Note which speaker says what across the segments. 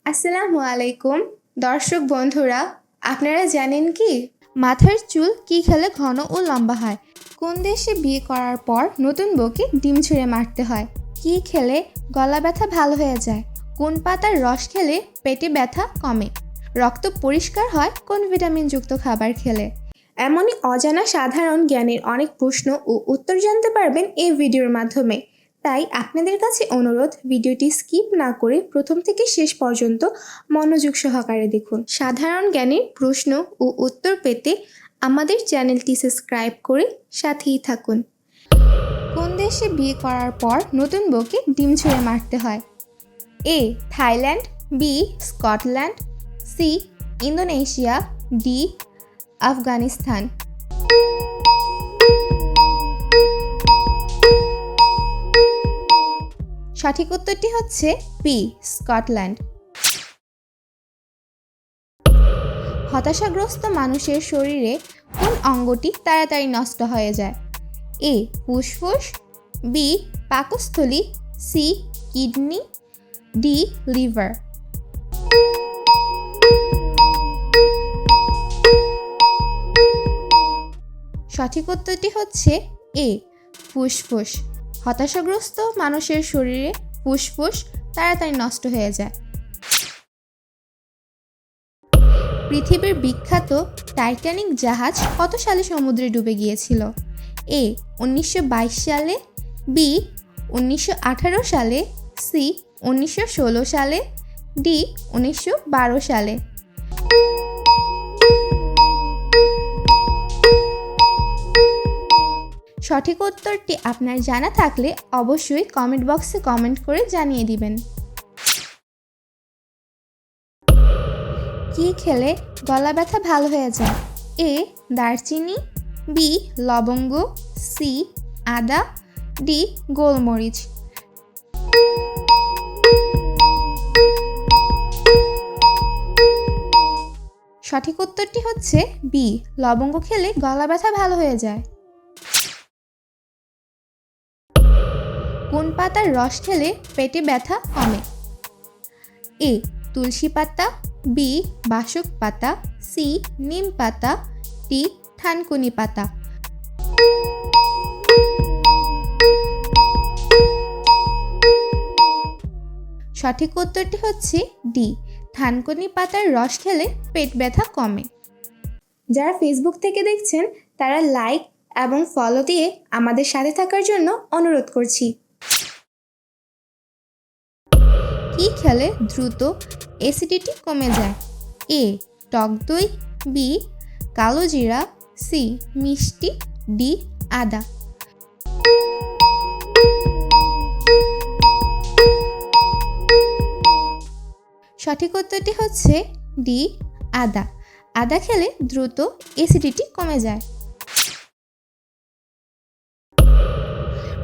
Speaker 1: আসসালামু আলাইকুম দর্শক বন্ধুরা, আপনারা জানেন কি মাথার চুল কি খেলে ঘন ও লম্বা হয়? কোন দেশে বিয়ে করার পর নতুন বউকে ডিম ছুঁড়ে মারতে হয়? কি খেলে গলা ব্যথা ভালো হয়ে যায়? কোন পাতার রস খেলে পেটে ব্যথা কমে? রক্ত পরিষ্কার হয় কোন ভিটামিনযুক্ত খাবার খেলে? এমনই অজানা সাধারণ জ্ঞানের অনেক প্রশ্ন ও উত্তর জানতে পারবেন এই ভিডিওর মাধ্যমে। তাই আপনাদের কাছে অনুরোধ, ভিডিওটি স্কিপ না করে প্রথম থেকে শেষ পর্যন্ত মনোযোগ সহকারে দেখুন। সাধারণ জ্ঞানের প্রশ্ন ও উত্তর পেতে আমাদের চ্যানেলটি সাবস্ক্রাইব করে সাথেই থাকুন। কোন দেশে বিয়ে করার পর নতুন বউকে ডিম ছুঁড়ে মারতে হয়? A. Thailand, B. Scotland, C. Indonesia, D. Afghanistan. সঠিক উত্তরটি হচ্ছে বি. স্কটল্যান্ড। হতাশাগ্রস্ত মানুষের শরীরে কোন অঙ্গটি তাড়াতাড়ি নষ্ট হয়ে যায়? এ. ফুসফুস, বি. পাকস্থলী, সি. Kidney, D. লিভার। সঠিক উত্তরটি হচ্ছে এ. ফুসফুস। হতাশাগ্রস্ত মানুষের শরীরে ফুসফুস তাড়াতাড়ি নষ্ট হয়ে যায়। পৃথিবীর বিখ্যাত টাইটানিক জাহাজ কত সালে সমুদ্রে ডুবে গিয়েছিল? এ. 1922 সালে, বি. 1918 সালে, সি. 1916 সালে, ডি. 1912 সালে। সঠিক উত্তরটি আপনার জানা থাকলে অবশ্যই কমেন্ট বক্সে কমেন্ট করে জানিয়ে দিবেন। কি খেলে গলা ব্যথা ভালো হয়ে যায়? এ. দারচিনি, বি. লবঙ্গ, সি. আদা, ডি. গোলমরিচ। সঠিক উত্তরটি হচ্ছে বি. লবঙ্গ খেলে গলা ব্যথা ভালো হয়ে যায়। কোন পাতার রস খেলে পেটে ব্যথা কমে? এ. তুলসী পাতা, বি. বাসক পাতা, সি. নিম পাতা, ডি. থানকুনি পাতা। সঠিক উত্তরটি হচ্ছে ডি. থানকুনি পাতার রস খেলে পেট ব্যথা কমে। যারা ফেসবুক থেকে দেখছেন তারা লাইক এবং ফলো দিয়ে আমাদের সাথে থাকার জন্য অনুরোধ করছি। কি খেলে দ্রুত অ্যাসিডিটি কমে যায়? এ. টক দই, বি. কালো জিরা, সি. মিষ্টি, ডি. আদা। সঠিক উত্তরটি হচ্ছে ডি. আদা। আদা খেলে দ্রুত অ্যাসিডিটি কমে যায়।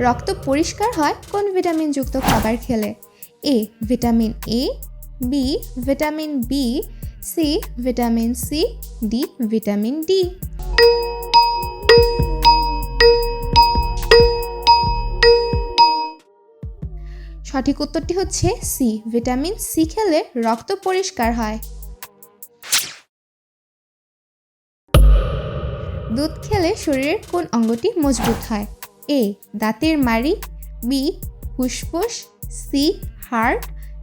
Speaker 1: রক্ত পরিষ্কার হয় কোন ভিটামিনযুক্ত খাবার খেলে? A. Vitamin A, B. Vitamin B, C. Vitamin C, D. Vitamin D. সঠিক উত্তরটি হচ্ছে সি. ভিটামিন সি খেলে রক্ত পরিষ্কার হয়। দুধ খেলে শরীরের কোন অঙ্গটি মজবুত হয়? এ. দাঁতের মাড়ি, বি. ফুসফুস, সি. Heart,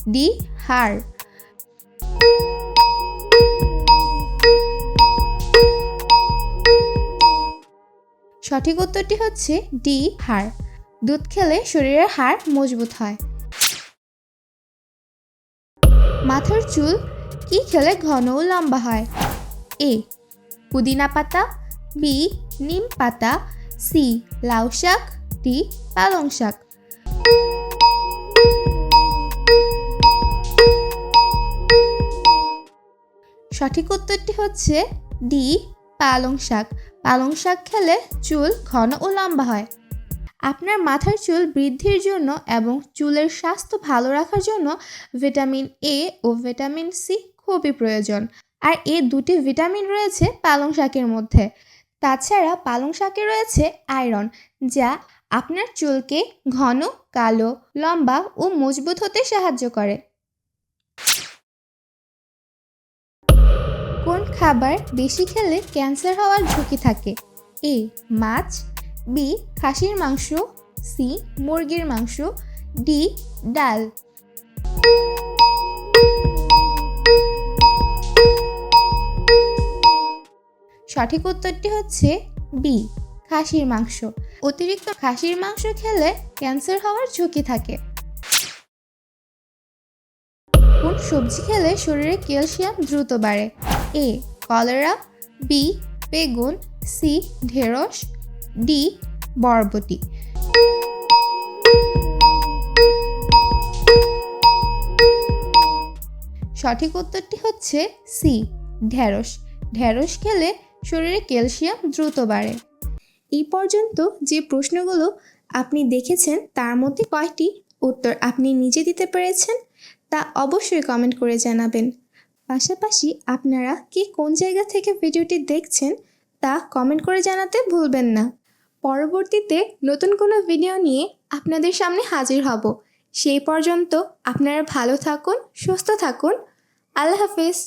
Speaker 1: D. হাড়। সঠিক উত্তরটি হচ্ছে ডি. হাড়। দুধ খেলে শরীরের হাড় মজবুত হয়। মাথার চুল কি খেলে ঘন ও লম্বা হয়? এ. পুদিনা পাতা, বি. নিম পাতা, সি. লাউ শাক, ডি. পালং শাক। সঠিক উত্তরটি হচ্ছে ডি. পালং শাক। পালং শাক খেলে চুল ঘন ও লম্বা হয়। আপনার মাথার চুল বৃদ্ধির জন্য এবং চুলের স্বাস্থ্য ভালো রাখার জন্য ভিটামিন এ ও ভিটামিন সি খুবই প্রয়োজন। আর এই দুটি ভিটামিন রয়েছে পালং শাকের মধ্যে। তাছাড়া পালং শাকে রয়েছে আয়রন, যা আপনার চুলকে ঘন, কালো, লম্বা ও মজবুত হতে সাহায্য করে। খাবার বেশি খেলে ক্যান্সার হওয়ার ঝুঁকি থাকে? এ মাছ, বি খাসির মাংস, সি মুরগির মাংস, ডি ডাল। সঠিক উত্তরটি হচ্ছে বি খাসির মাংস। অতিরিক্ত খাসির মাংস খেলে ক্যান্সার হওয়ার ঝুঁকি থাকে। কোন সবজি খেলে শরীরে ক্যালসিয়াম দ্রুত বাড়ে? এ কলেরা, বি বেগুন, সি ঢেঁড়স, ডি বরবটি। সঠিক উত্তরটি হচ্ছে সি ঢেঁড়স। ঢেঁড়স খেলে শরীরে ক্যালসিয়াম দ্রুত বাড়ে। এই পর্যন্ত যে প্রশ্নগুলো আপনি দেখেছেন তার মধ্যে কয়টি উত্তর আপনি নিজে দিতে পেরেছেন তা অবশ্যই কমেন্ট করে জানাবেন। পাশাপাশি আপনারা কি কোন জায়গা থেকে ভিডিওটি দেখছেন তা কমেন্ট করে জানাতে ভুলবেন না। পরবর্তীতে নতুন কোনো ভিডিও নিয়ে আপনাদের সামনে হাজির হব। সেই পর্যন্ত আপনারা ভালো থাকুন, সুস্থ থাকুন। আল্লাহ হাফেজ।